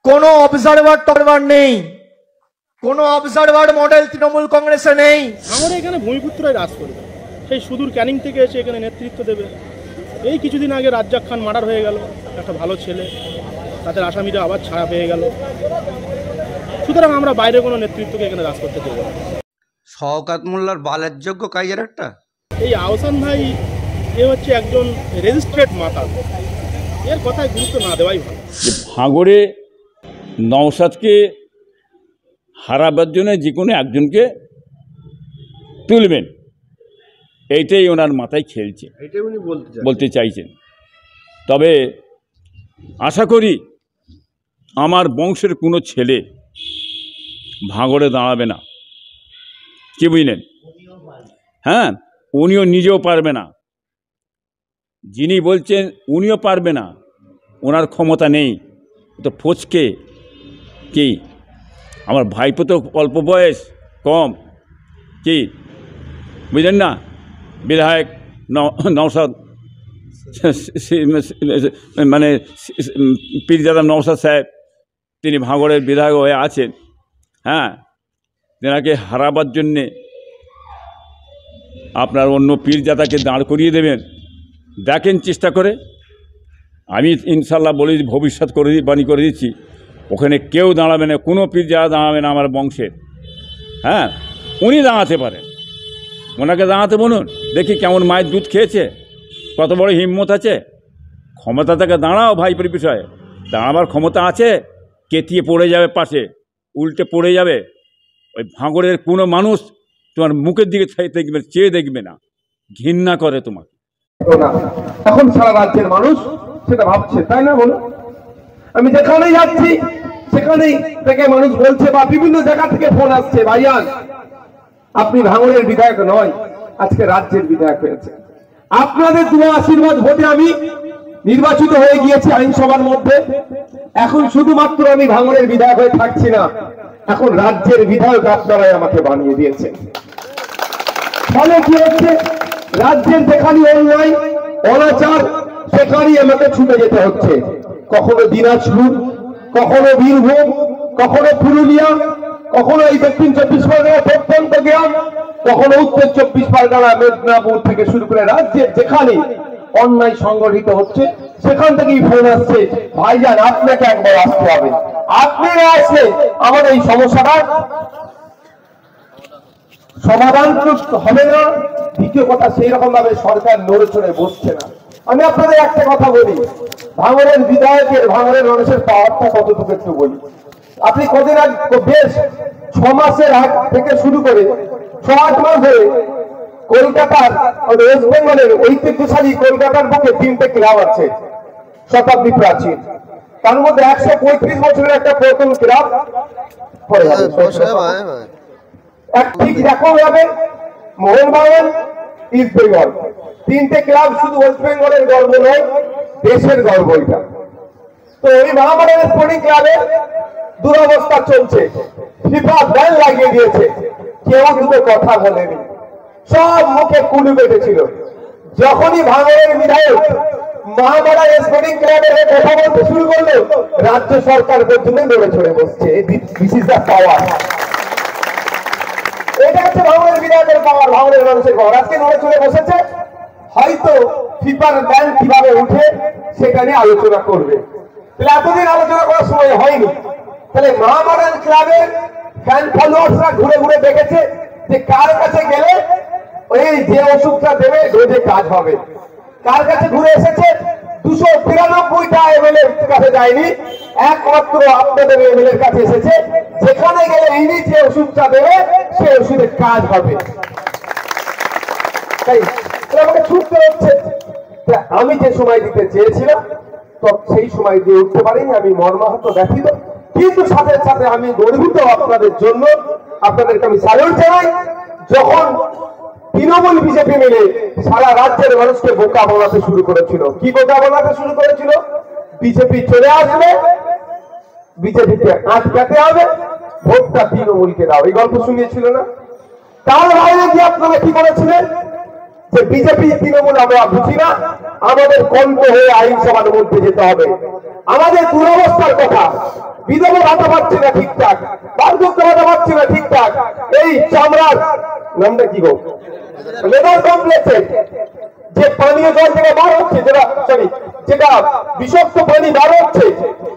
কোনো অবজারভার টরভার নেই, কোনো অবজারভার মডেল তৃণমূল কংগ্রেসে নেই। আমাদের এখানে ভূমিপুত্রই রাজ করবে, সেই সুদূর ক্যানিং থেকে এসে এখানে নেতৃত্ব দেবে। এই কিছুদিন আগে রাজ্জাক খান মার্ডার হয়ে গেল, একটা ভালো ছেলে, তাদের আসামিরা আবার ছাড়া পেয়ে গেল। সুতরাং আমরা বাইরে কোনো নেতৃত্বকে এখানে রাজ করতে দেবো না। শওকত মোল্লার বালের যোগ্য কাজের একটা এই আহসান ভাই এ হচ্ছে একজন রেজিস্ট্রেড মাতাল, এর কথায় গুরুত্ব না দেওয়াই ভালো। ভাঙড়ে নওশাদকে হারাবার জন্য যে কোনো একজনকে তুলবেন, এইটাই ওনার মাথায় খেলছে, এটাই উনি বলতে চাইছেন। তবে আশা করি আমার বংশের কোনো ছেলে ভাঙড়ে দাঁড়াবে না, কি বুঝলেন? হ্যাঁ, উনিও নিজেও পারবে না, যিনি বলছেন উনিও পারবে না, ওনার ক্ষমতা নেই। তো ফচকে কি আমার ভাইপো তো অল্প বয়স, কম, কি বুঝলেন না? বিধায়ক নওশাদ, মানে পীরজাদা নওশাদ সাহেব, তিনি ভাঙড়ের বিধায়ক হয়ে আছেন। হ্যাঁ, তেনাকে হারাবার জন্যে আপনার অন্য পীরজাদাকে দাঁড় করিয়ে দেবেন, দেখেন চেষ্টা করে। আমি ইনশাল্লাহ বলে ভবিষ্যৎ করে বাণী করে দিচ্ছি, ওখানে কেউ দাঁড়াবে না, কোনো পীরজাদা দাঁড়াবে না আমার বংশের। হ্যাঁ, উনি দাঁড়াতে পারেন, ওনাকে দাঁড়াতে বলুন, দেখি কেমন মায়ের দুধ খেয়েছে, কত বড় হিম্মত আছে। ক্ষমতা থেকে দাঁড়াও ভাইপের বিষয়ে, দাঁড়াবার ক্ষমতা আছে, কেতিয়ে পড়ে যাবে, পাশে উল্টে পড়ে যাবে। ওই ভাঙড়ের কোনো মানুষ তোমার মুখের দিকে দেখবে, চেয়ে দেখবে না, ঘৃণা করে তোমাকে। এখন সারা রাজ্যের মানুষ সেটা ভাবছে, তাই না? বলো, আমি যেখানেই যাচ্ছি সেখানেই থেকে মানুষ বলছে, বা বিভিন্ন জায়গা থেকে ফোন আসছে, ভাইয়ান আপনি ভাঙড়ের বিধায়ক নয়, আজকে রাজ্যের বিধায়ক হয়েছে। আপনাদের দুয়া আশীর্বাদ ভোটে আমি নির্বাচিত হয়ে গিয়েছি আইনসভার মধ্যে। এখন শুধুমাত্র আমি ভাঙড়ের বিধায়ক হয়ে থাকছি না, এখন রাজ্যের বিধায়ক আপনারাই আমাকে বানিয়ে দিয়েছেন। ফলে কি হচ্ছে, রাজ্যের যেখানে অন্যায় অনাচার সেখানেই আমাকে ছুটে যেতে হচ্ছে। কখনো দিনাজপুর, কখনো বীরভূম, কখনো পুরুলিয়া, কখনো এই দক্ষিণ 24 পরগনা প্রত্যন্ত গ্রাম, কখনো উত্তর 24 পরগনা মেদিনীপুর থেকে শুরু করে রাজ্যের যেখানে অন্যায় সংগঠিত হচ্ছে সেখান থেকেই ফোন আসছে, ভাইজান আপনাকে একবার আসতে হবে, আপনি না আসলে আমাদের এই সমস্যাটা সমাধান হবে না। দ্বিতীয় কথা, সেই রকম ভাবে সরকার নড়ে চড়ে বসছে না। আমি আপনাদের একটা কথা বলি, ভাঙড়ের বিধায়কের, ভাঙড়ের মানুষের পাওয়ারটা কতটুকু একটু বলি। আপনি কদিন আগে, বেশ 6 মাসের আগ থেকে শুরু করে 6-8 মাস ধরে কলকাতার, ওয়েস্ট বেঙ্গলের ঐতিহ্যশালী কলকাতার বুকে 3টে ক্লাব আছে, শতাব্দী প্রাচীন। তার মধ্যে 135 বছরের একটা প্রথম ক্লাব ঠিক দেখা যাবে মোহনবাগান, ইস্ট বেঙ্গল। 3টে ক্লাব শুধু ওয়েস্ট বেঙ্গলের গর্ব নয়, দেশের গর্ব এটা। তো ওই মহামারান স্পোর্টিং ক্লাবের দুরবস্থা চলছে, ফিফা ব্যান লাগিয়ে দিয়েছে, কেউ দুটো কথা বলেনি, সব মুখে কুলু বেঁধেছিল। যখনই ভাঙড়ের বিধায়ক মহামারান স্পোর্টিং ক্লাবের কথা বলতে শুরু করলো, রাজ্য সরকার পর্যন্ত নড়ে চড়ে বসছে। This is the power. এটা হচ্ছে ভাঙড়ের বিধায়কের পাওয়ার, ভাঙড়ের মানুষের পাওয়ার। আজকে নড়ে চড়ে বসেছে, হয়তো ফিফার ব্যান কিভাবে উঠে সেটা নিয়ে আলোচনা করবে। তাহলে এতদিন আলোচনা করার সময় হয়নি। তাহলে মহামারান ক্লাবের ফ্যান ফলোয়ার্সরা ঘুরে ঘুরে দেখেছে যে কার কাছে গেলে ওই যে ওষুধটা দেবে রোজে কাজ হবে। কার কাছে ঘুরে এসেছে? 293টা এমএলএ কাছে যায়নি, একমাত্র আপনাদের এমএলএ এর কাছে এসেছে, যেখানে গেলে ইনি যে ওষুধটা দেবে সে ওষুধের কাজ হবে। তাই আমাকে ছুটতে হচ্ছে। আমি যে সময় দিতে চেয়েছিলাম সেই সময় দিয়ে উঠতে পারিনি, আমি মর্মাহত ব্যথিত, কিন্তু সাথে সাথে আমি গর্বিত আপনাদের জন্য। আপনাদেরকে আমি স্যালুট জানাই। যখন তৃণমূল বিজেপি মিলে সারা রাজ্যের মানুষকে বোকা বানাতে শুরু করেছিল, কি বোকা বানাতে শুরু করেছিল? বিজেপি চলে আসবে, বিজেপিকে আটকাতে হবে, ভোটটা তৃণমূলকে দাও, এই গল্প শুনিয়েছিল না? তার বাইরে কি আপনারা কি করেছিলেন? যে বিজেপি তৃণমূল আমরা বুঝি না, আমাদের কণ্ঠ হয়ে আইনসভার মধ্যে যেতে হবে। আমাদের দুরবস্থার কথা বিধবা ভাতা পাচ্ছে না ঠিকঠাক, বার্ধক্য ভাতা পাচ্ছে না ঠিকঠাক। এই চামড়ার নামটা কি গো, লেদার কমপ্লেক্সে যে পানীয় জল থেকে বার হচ্ছে, যেটা বিষাক্ত পানি বার হচ্ছে,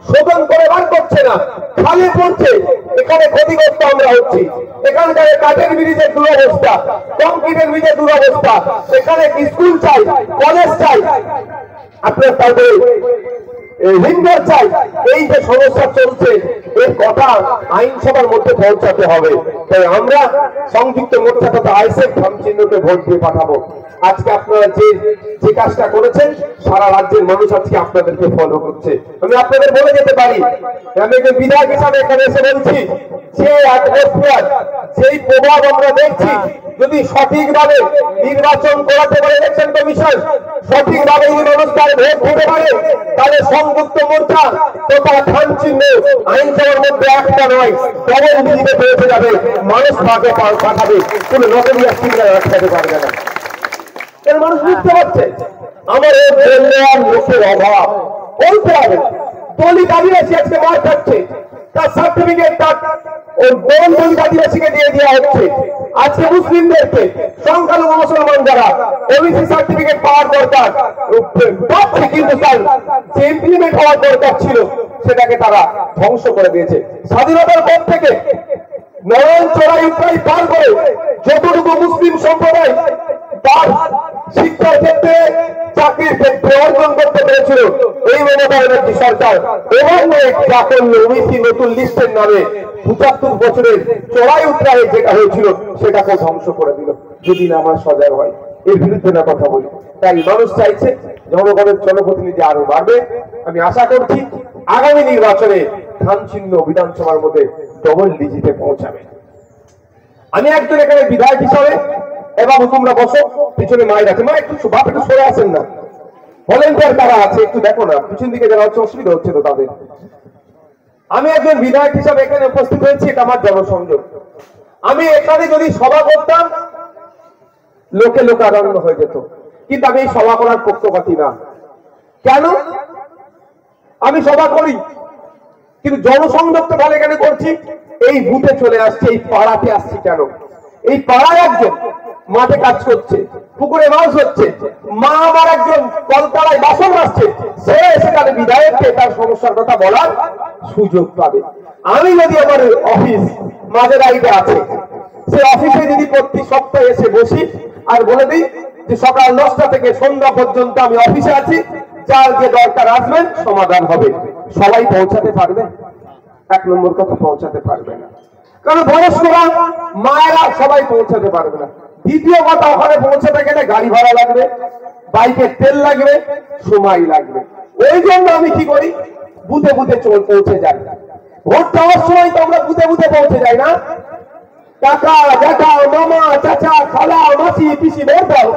শোধন করে বার করছে না, খালে পড়ছে, এখানে ক্ষতিগ্রস্ত আমরা হচ্ছি। এখানকার কাঠের ব্রিজের দুরবস্থা, কংক্রিটের ব্রিজের দুরবস্থা, এখানে স্কুল চাই, কলেজ চাই, আপনার তারপরে রিঙ্গার চাই। এই যে সমস্যা চলছে এর কথা আইনসভার মধ্যে পৌঁছাতে হবে। তাই আমরা সংযুক্ত মোর্চা তথা আইএসএফ খামচিহ্নকে ভোট দিয়ে পাঠাবো। আজকে আপনারা যে কাজটা করেছেন সারা রাজ্যের মানুষ আজকে আপনাদেরকে ফলো করছে। আমি আপনাদের বলে যেতে পারি, আমি একজন বিধায়ক হিসাবে এখানে এসে বলছি, যে অ্যাটমসফিয়ার, যেই প্রভাব আমরা দেখছি, যদি সঠিকভাবে নির্বাচন করাতে পারে ইলেকশন কমিশন, সঠিকভাবে এই ব্যবস্থায় ভোট দিতে পারে, তাহলে সংযুক্ত মোর্চা তথা খামচিহ্ন আইনসভার মধ্যে একটা নয়, ডবল ডিজিটে পৌঁছে যাবে, মানুষ ভাগে পাঠাবে, কোন নকলিয়া সিগন্যাল আটকাতে পারবে না। এর মানুষ বুঝতে পারছে আমার এই বললেন লোকের অভাব, বলতে হবে। দলিত আদিবাসী আজকে মার খাচ্ছে, তার সার্টিফিকেট তার ওই বন দলিত আদিবাসীকে দিয়ে দেওয়া হচ্ছে। আজকে মুসলিমদেরকে, সংখ্যালঘু মুসলমান যারা ওবিসি সার্টিফিকেট পাওয়ার দরকার পাচ্ছে, কিন্তু তার যে ইমপ্লিমেন্ট হওয়ার দরকার ছিল সেটাকে তারা ধ্বংস করে দিয়েছে। স্বাধীনতার পর থেকে নয়ন চড়াই উত্তরাই পার করে যতটুকু মুসলিম সম্প্রদায় তার শিক্ষার ক্ষেত্রে, চাকরির ক্ষেত্রে অর্জন করতে পেরেছিল, এই মমতা ব্যানার্জি সরকার এবং যা করল ওবিসি নতুন লিস্টের নামে ৭৫ বছরের চড়াই উত্তরায় যেটা হয়েছিল সেটাকে ধ্বংস করে দিল। যদি না আমার সজাগ হয়, এর বিরুদ্ধে না কথা বলি। তাই মানুষ চাইছে জনগণের জনপ্রতিনিধি আরো বাড়বে। আমি আশা করছি আগামী নির্বাচনে খামচিহ্ন বিধানসভার মধ্যে ডবল ডিজিটে পৌঁছাবে। আমি একজন এখানে বিধায়ক হিসাবে, এবং তোমরা বসো, পিছনে মায়ের আছে, মা একটু বাপ একটু সরে আসেন না, ভলেন্টিয়ার কারা আছে একটু দেখো না, পিছন দিকে যারা হচ্ছে অসুবিধা হচ্ছে তো তাদের। আমি একজন বিধায়ক হিসাবে এখানে উপস্থিত হয়েছি, এটা আমার জনসংযোগ। আমি এখানে যদি সভা করতাম লোকে লোকারণ্য হয়ে যেত, কিন্তু আমি এই সভা করার পক্ষপাতী না। কেন? আমি সভা করি কিন্তু জনসংযোগ তো ভালো এখানে করছি, এই বুথে চলে আসছে, এই পাড়াতে আসছি কেন? এই পাড়ায় একজন মাঠে কাজ করছে, পুকুরে মাছ হচ্ছে, মা আমার একজন কলতলায় বাসন আসছে, সে এসে তার বিধায়ককে তার সমস্যার কথা বলার সুযোগ পাবে। আমি যদি আমার অফিস মাঝের আইতে আছে, সে অফিসে যদি প্রতি সপ্তাহে এসে বসি আর বলে দিই যে সকাল 9টা থেকে সন্ধ্যা পর্যন্ত আমি অফিসে আছি, যার যে দরকার আসবেন সমাধান হবে, সবাই পৌঁছাতে পারবে? এক নম্বর কথা, পৌঁছাতে পারবে না, কারণ বয়স্করা মায়েরা সবাই পৌঁছাতে পারবে না। দ্বিতীয় কথা, ওখানে পৌঁছাতে গেলে গাড়ি ভাড়া লাগবে, বাইকের তেল লাগবে, সময় লাগবে। ওই জন্য আমি কি করি, বুথে বুথে পৌঁছে যাই। ভোট দেওয়ার সময় তো আমরা বুথে বুথে পৌঁছে যাই না, কাকা জ্যাঠা মামা চাচা খালা মাসি পিসি ভোট দাও,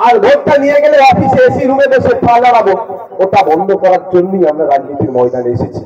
আর ভোটটা নিয়ে গেলে অফিসে এসি রুমে বসে পা লড়াবো, ওটা বন্ধ করার জন্যই আমরা রাজনীতির ময়দানে এসেছি।